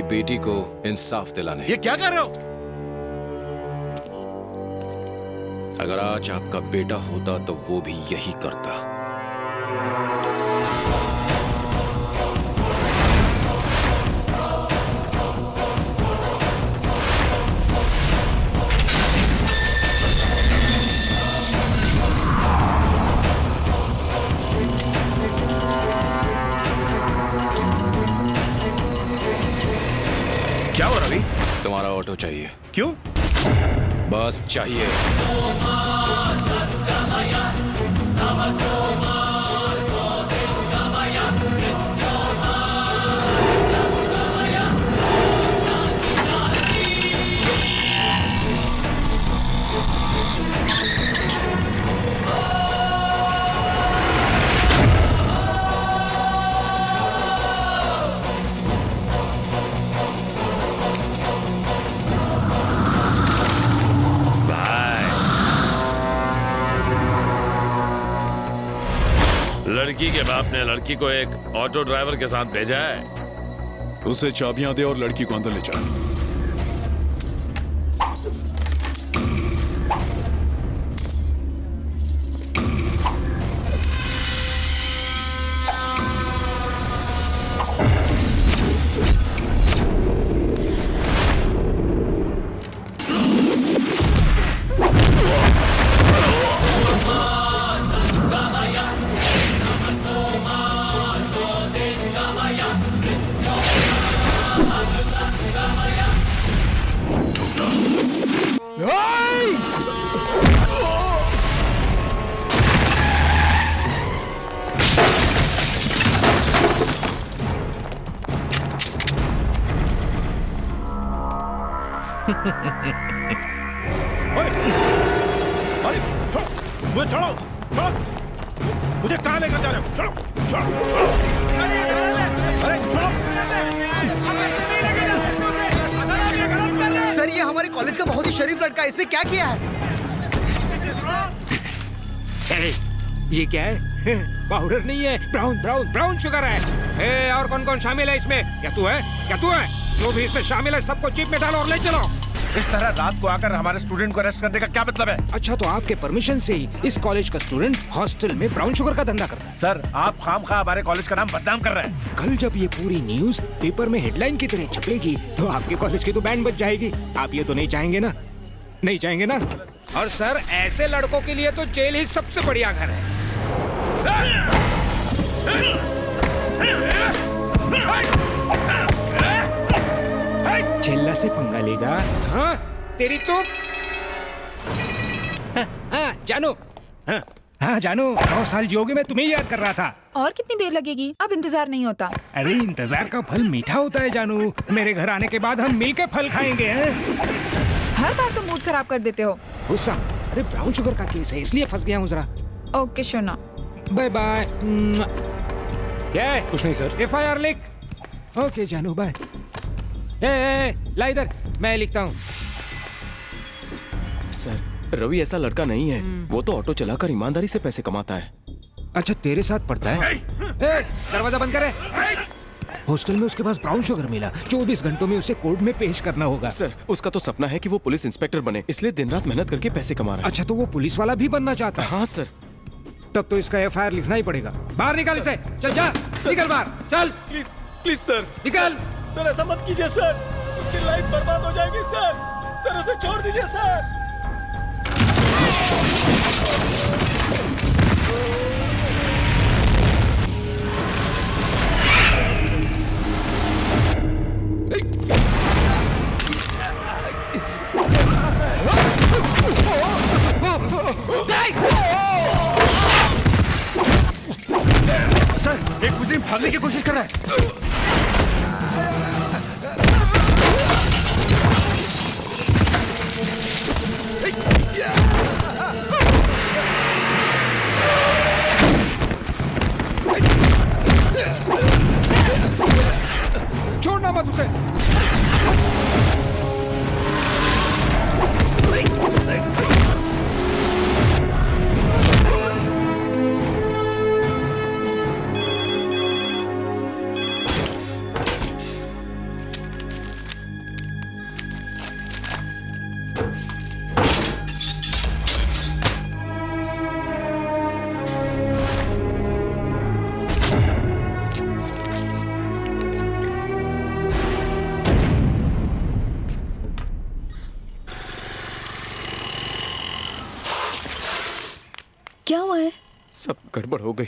बेटी को इंसाफ दिलाने। ये क्या कर रहे हो? अगर आज आपका बेटा होता तो वो भी यही करता। क्या हो रवि? तुम्हारा ऑटो चाहिए। क्यों? बस चाहिए। लड़की के बाप ने लड़की को एक ऑटो ड्राइवर के साथ भेजा है। उसे चाबियां दे और लड़की को अंदर ले जा। अरे छोड़ो, मुझे छोड़ो, छोड़ो, मुझे कहाँ लेकर जा रहे हो? छोड़ो, छोड़ो, छोड़ो, अरे छोड़ो। सर ये हमारे कॉलेज का बहुत ही शरीफ लड़का है, इसने क्या किया है? ये क्या है? पाउडर नहीं है, ब्राउन ब्राउन ब्राउन शुगर है। और कौन कौन शामिल है इसमें? क्या तू है? क्या तू है? जो भी इसमें शामिल है सबको जीप में डालो और ले चलो। इस तरह रात को आकर हमारे स्टूडेंट को अरेस्ट करने का क्या मतलब है? अच्छा तो आपके परमिशन से ही इस कॉलेज का स्टूडेंट हॉस्टल में ब्राउन शुगर का धंधा करता है? सर आप खामखा हमारे कॉलेज का नाम बदनाम कर रहे हैं। कल जब ये पूरी न्यूज पेपर में हेडलाइन की तरह छपेगी तो आपके कॉलेज की तो बैंड बज जाएगी। आप ये तो नहीं चाहेंगे ना? नहीं चाहेंगे ना? और सर ऐसे लड़कों के लिए तो जेल ही सबसे बढ़िया घर है। चिल्ला से पंगा लेगा? हाँ तेरी तो हाँ जानू, हाँ जानू 100 साल जियोगे, मैं तुम्हें याद कर रहा था। और कितनी देर लगेगी? अब इंतजार नहीं होता। अरे इंतजार का फल मीठा होता है जानू। मेरे घर आने के बाद हम मिलकर फल खाएंगे। हर बार तो मूड खराब कर देते हो। गुस्सा? अरे ब्राउन शुगर का केस है इसलिए फंस गया हूँ जरा। ओके शोना, बाय बाय। क्या? कुछ नहीं सर। FIR लिख। ओके जानू बाय। ला इधर, मैं लिखता हूँ। सर रवि ऐसा लड़का नहीं है, वो तो ऑटो चलाकर ईमानदारी से पैसे कमाता है। अच्छा तेरे साथ पढ़ता है? दरवाजा बंद करे। हॉस्टल में उसके पास ब्राउन शुगर मिला, 24 घंटों में उसे कोर्ट में पेश करना होगा। सर उसका तो सपना है कि वो पुलिस इंस्पेक्टर बने, इसलिए दिन रात मेहनत करके पैसे कमा रहा है। अच्छा तो वो पुलिस वाला भी बनना चाहता है? हाँ सर। तब तो इसका FIR लिखना ही पड़ेगा। बाहर निकल इसे। चल जा, निकल बाहर, चल। प्लीज प्लीज सर निकल। सर ऐसा मत कीजिए सर, उसकी लाइफ बर्बाद हो जाएगी सर। सर उसे छोड़ दीजिए सर। सर एक मुस्लिम भागने की कोशिश कर रहा है। छोड़ना मत उसे। क्या हुआ है? सब गड़बड़ हो गई।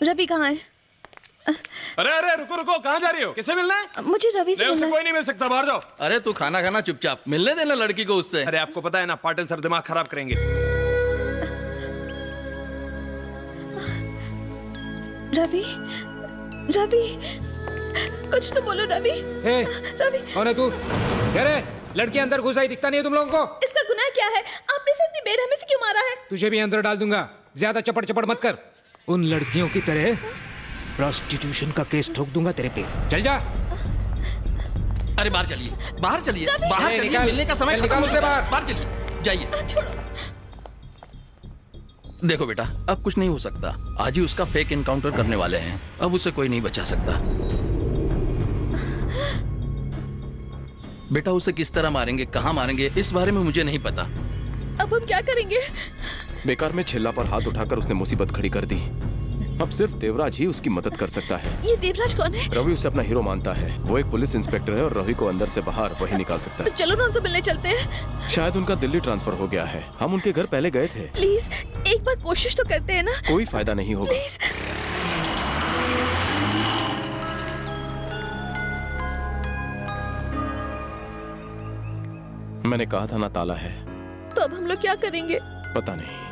रवि कहाँ है? अरे अरे रुको रुको, कहाँ जा रही हो? किससे मिलना है? मुझे रवि से नहीं, मिलना उससे है। कोई नहीं मिल सकता, बाहर जाओ। अरे तू खाना खाना चुपचाप, मिलने देना लड़की को उससे। अरे आपको पता है ना, पाटिल सर दिमाग खराब करेंगे। रवि, रवि, कुछ तो बोलो रवि। ए, रवि, कौन है तू? अरे लड़की अंदर घुस आई, दिखता नहीं है तुम लोगों को? इसका गुनाह क्या है? आपने इसे इतनी बेरहमी से क्यों मारा है? तुझे भी अंदर डाल दूंगा, ज्यादा चपड़ चपड़ मत कर। उन लड़कियों की तरह प्रोस्टिट्यूशन का केस ठोक दूंगा तेरे पे। चल जा। अरे बाहर चलिए, बाहर चलिए, बाहर ए, चलिए, निकाल, मिलने का समय चल, खत्म निकाल हो उसे गया। बाहर। बाहर चलिए, जाइए। छोड़ो। देखो बेटा, अब कुछ नहीं हो सकता। आज ही उसका फेक एनकाउंटर करने वाले हैं, अब उसे कोई नहीं बचा सकता। बेटा उसे किस तरह मारेंगे, कहाँ मारेंगे, इस बारे में मुझे नहीं पता। अब हम क्या करेंगे? बेकार में छिल्ला पर हाथ उठाकर उसने मुसीबत खड़ी कर दी। अब सिर्फ देवराज ही उसकी मदद कर सकता है। ये देवराज कौन है? रवि उसे अपना हीरो मानता है। वो एक पुलिस इंस्पेक्टर है और रवि को अंदर से बाहर वही निकाल सकता तो है। चलो ना उनसे मिलने चलते हैं। शायद उनका दिल्ली ट्रांसफर हो गया है। हम उनके घर पहले गए थे। प्लीज एक बार कोशिश तो करते हैं ना। कोई फायदा नहीं होगा। प्लीज। मैंने कहा था ना, ताला है। तो अब हम लोग क्या करेंगे? पता नहीं।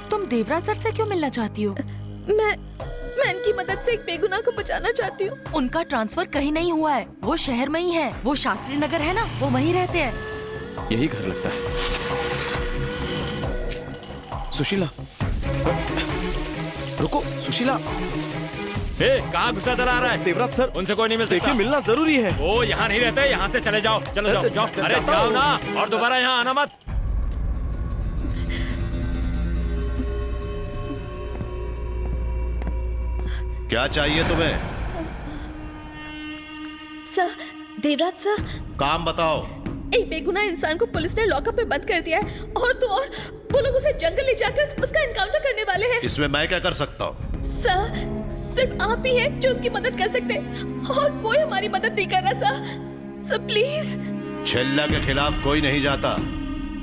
तुम देवराज सर से क्यों मिलना चाहती हो? मैं इनकी मदद से एक बेगुनाह को बचाना चाहती हूँ। उनका ट्रांसफर कहीं नहीं हुआ है, वो शहर में ही है। वो शास्त्री नगर है ना, वो वहीं रहते हैं। यही घर लगता है। सुशीला, रुको सुशीला। कहाँ घुसा चला आ रहा है? देवराज सर, उनसे कोई नहीं मिल सकता। देखिए मिलना जरूरी है। वो यहाँ नहीं रहते, यहाँ से चले जाओ। चलो जाओ, जाओ। अरे जाओ ना, और दोबारा यहाँ आना मत। क्या चाहिए तुम्हें? सर, देवराज सर, काम बताओ। एक बेगुनाह इंसान को पुलिस ने लॉकअप में बंद कर दिया है और तो और वो लोग उसे जंगल ले जाकर उसका एनकाउंटर करने वाले हैं। इसमें मैं क्या कर सकता हूँ? सर, सिर्फ आप ही हैं जो उसकी मदद कर सकते हैं और कोई हमारी मदद नहीं कर रहा सर प्लीज। छिल्ला के खिलाफ कोई नहीं जाता।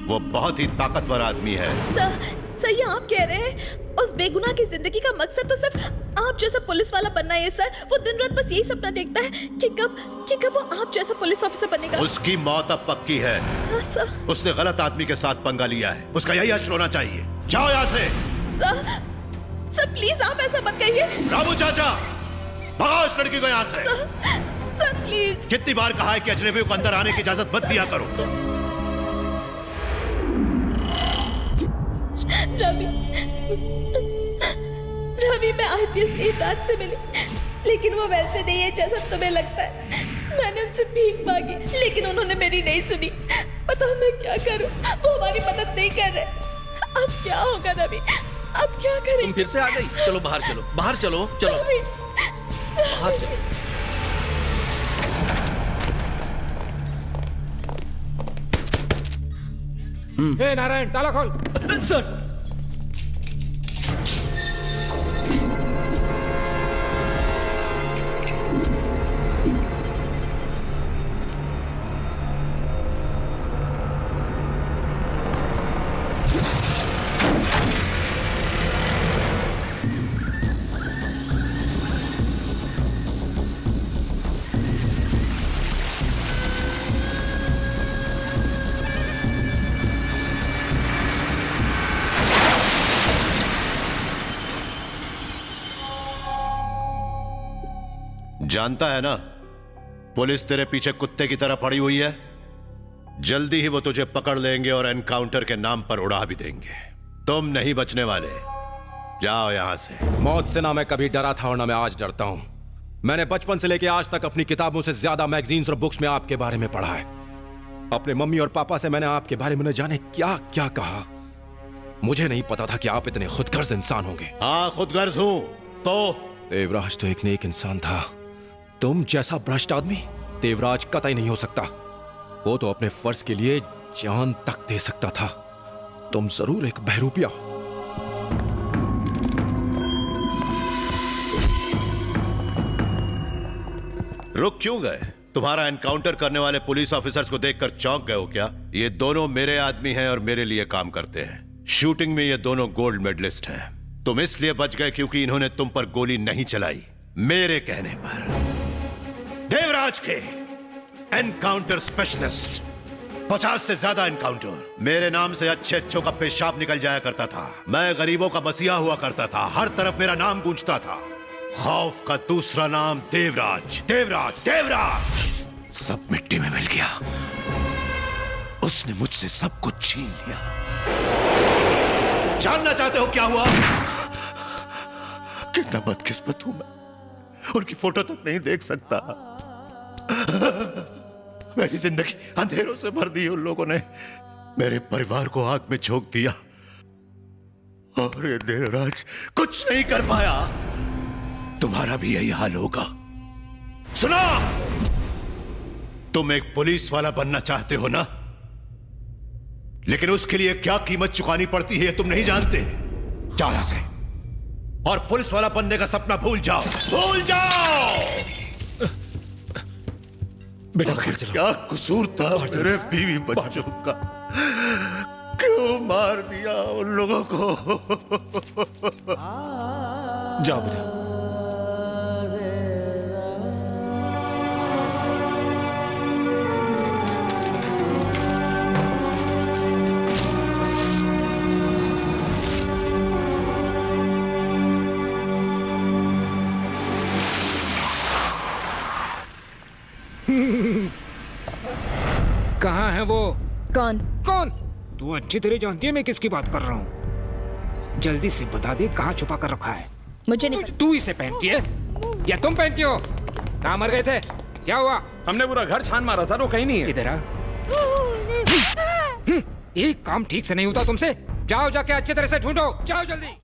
वो बहुत ही ताकतवर आदमी है। सर ये आप कह रहे हैं? उस बेगुनाह की जिंदगी का मकसद तो सिर्फ आप जैसा पुलिस वाला बनना है सर। वो दिन रात बस यही सपना देखता है कि कब वो आप जैसा पुलिस ऑफिसर बनेगा। उसकी मौत अब पक्की है। हाँ, सर। उसने गलत आदमी के साथ पंगा लिया है। उसका यही हश्र होना चाहिए। जाओ यहाँ से। सर प्लीज आप ऐसा मत कहिए। रामू चाचा, भगाओ इस लड़की को यहाँ से। Sir please. कितनी बार कहा है कि अजनबियों को अंदर आने की इजाजत मत दिया करो। रवि मैं आईपीएस देवराज से मिली, लेकिन वो वैसे नहीं है जैसा तुम्हें लगता है। मैंने उनसे भीख मांगी लेकिन उन्होंने मेरी नहीं सुनी। बताओ मैं क्या करूं? वो हमारी मदद नहीं कर रहे। अब क्या होगा रवि? अब क्या करें? तुम फिर से आ गई। चलो बाहर चलो, बाहर चलो, चलो बाहर चलो। हे नारायण, ताला खोल। सर जानता है ना, पुलिस तेरे पीछे कुत्ते की तरह पड़ी हुई है। जल्दी ही वो तुझे पकड़ लेंगे और एनकाउंटर के नाम पर उड़ा भी देंगे। तुम नहीं बचने वाले। जाओ यहां से। मौत से ना मैं कभी डरा था और ना मैं आज डरता हूं। मैंने बचपन से लेकर आज तक अपनी किताबों से ज्यादा मैगजीन्स और बुक्स में आपके बारे में पढ़ा है। अपने मम्मी और पापा से मैंने आपके बारे में न जाने क्या क्या कहा। मुझे नहीं पता था कि आप इतने खुदगर्ज इंसान होंगे। हाँ, खुदगर्ज हूं। तो देवराज तो एक नेक इंसान था। तुम जैसा भ्रष्ट आदमी देवराज कतई नहीं हो सकता। वो तो अपने फर्ज के लिए जान तक दे सकता था। तुम जरूर एक बहरूपिया हो। रुक क्यों गए? तुम्हारा एनकाउंटर करने वाले पुलिस ऑफिसर्स को देखकर चौंक गए हो क्या? ये दोनों मेरे आदमी हैं और मेरे लिए काम करते हैं। शूटिंग में ये दोनों गोल्ड मेडलिस्ट हैं। तुम इसलिए बच गए क्योंकि इन्होंने तुम पर गोली नहीं चलाई, मेरे कहने पर। देवराज के एनकाउंटर स्पेशलिस्ट, 50 से ज्यादा एनकाउंटर। मेरे नाम से अच्छे अच्छों का पेशाब निकल जाया करता था। मैं गरीबों का मसीहा हुआ करता था। हर तरफ मेरा नाम गूंजता था। खौफ का दूसरा नाम देवराज, देवराज, देवराज। सब मिट्टी में मिल गया। उसने मुझसे सब कुछ छीन लिया। जानना चाहते हो क्या हुआ? कितना बदकिस्मत हूं मैं, उनकी फोटो तक नहीं देख सकता। मेरी जिंदगी अंधेरों से भर दी उन लोगों ने। मेरे परिवार को आग में झोंक दिया और ये देवराज कुछ नहीं कर पाया। तुम्हारा भी यही हाल होगा। सुनो, तुम एक पुलिस वाला बनना चाहते हो ना, लेकिन उसके लिए क्या कीमत चुकानी पड़ती है तुम नहीं जानते। जाओ यहां से और पुलिस वाला बनने का सपना भूल जाओ, भूल जाओ। बेटा घर चलो। क्या कसूर था मेरे बीवी बच्चों का? क्यों मार दिया उन लोगों को? जाओ बेटा। कहाँ है वो? कौन? कौन? तू अच्छी तरह जानती है मैं किसकी बात कर रहा हूँ। जल्दी से बता दे कहाँ छुपा कर रखा है। मुझे नहीं तू इसे पहनती है या तुम पहनती हो? कहाँ मर गए थे? क्या हुआ? हमने पूरा घर छान मारा सर, वो कहीं नहीं है। इधर आ। एक काम ठीक से नहीं होता तुमसे। जाओ जाके अच्छी तरह से ढूंढो, जाओ जल्दी।